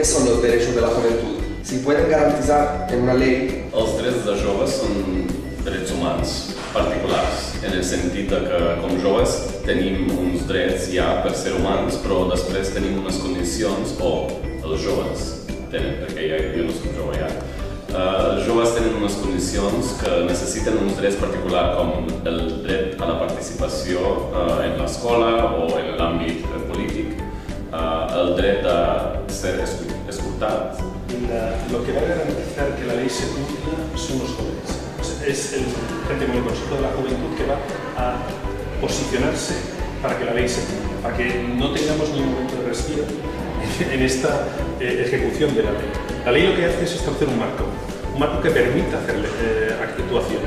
¿qué son los derechos de la juventud? Si pueden garantizar en una ley... Els drets de joves són drets humans particulars, en el sentit que com joves tenim uns drets ja per ser humans, però després tenim unes condicions, o els joves tenen, perquè jo no soc jove ja, els joves tenen unes condicions que necessiten uns drets particulars, com el dret a la participació en l'escola o en l'àmbit polític, el dret a ser escoltat. Lo que va a garantizar que la ley se cumpla son los jóvenes. Es gente como el Consejo de la Juventud que va a posicionarse para que la ley se cumpla, para que no tengamos ni un momento de respiro en esta ejecución de la ley. La ley lo que hace es establecer un marco que permita hacer actuación.